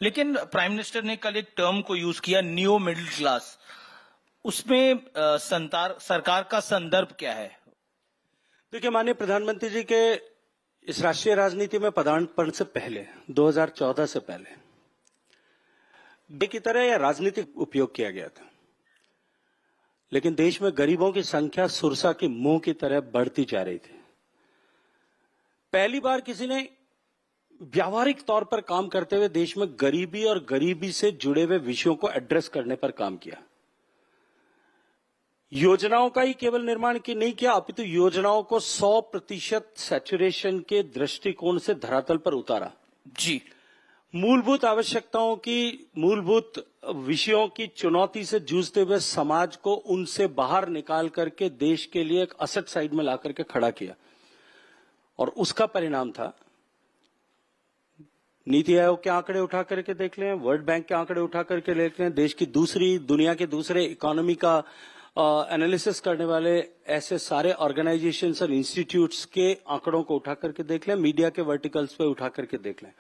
लेकिन prime minister ने कल एक टर्म को यूज किया, न्यू मिडिल क्लास। उसमें सरकार का संदर्भ क्या है? देखिए, माननीय प्रधानमंत्री जी के इस राष्ट्रीय राजनीति में पदार्पण से पहले 2014 से पहले की तरह यह राजनीतिक उपयोग किया गया था, लेकिन देश में गरीबों की संख्या सुरसा की मुंह की तरह बढ़ती जा रही थी। पहली बार किसी ने व्यावहारिक तौर पर काम करते हुए देश में गरीबी और गरीबी से जुड़े हुए विषयों को एड्रेस करने पर काम किया। योजनाओं का ही केवल निर्माण की नहीं किया, अपितु योजनाओं को 100% सैचुरेशन के दृष्टिकोण से धरातल पर उतारा। जी, मूलभूत आवश्यकताओं की, मूलभूत विषयों की चुनौती से जूझते हुए समाज को उनसे बाहर निकाल करके देश के लिए एक असेट साइड में ला करके खड़ा किया, और उसका परिणाम था नीति आयोग के आंकड़े उठा करके देख लें, वर्ल्ड बैंक के आंकड़े उठा करके देख लें, देश की दुनिया के दूसरे इकोनॉमी का एनालिसिस करने वाले ऐसे सारे ऑर्गेनाइजेशंस और इंस्टीट्यूट्स के आंकड़ों को उठा करके देख लें, मीडिया के वर्टिकल्स पे उठा करके देख लें।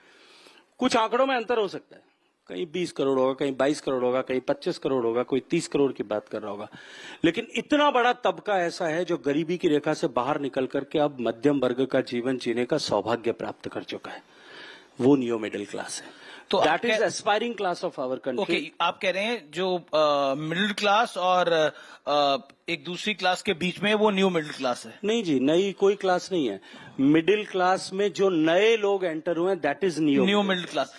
कुछ आंकड़ों में अंतर हो सकता है, कहीं 20 करोड़ होगा, कहीं 22 करोड़ होगा, कहीं 25 करोड़ होगा, कोई 30 करोड़ की बात कर रहा होगा, लेकिन इतना बड़ा तबका ऐसा है जो गरीबी की रेखा से बाहर निकल करके अब मध्यम वर्ग का जीवन जीने का सौभाग्य प्राप्त कर चुका है। वो न्यू मिडिल क्लास है। तो that is aspiring class of our country. Okay, आप कह रहे हैं जो मिडिल क्लास और एक दूसरी क्लास के बीच में वो न्यू मिडिल क्लास है? नहीं जी, नई कोई क्लास नहीं है। मिडिल क्लास में जो नए लोग एंटर हुए that is new middle class.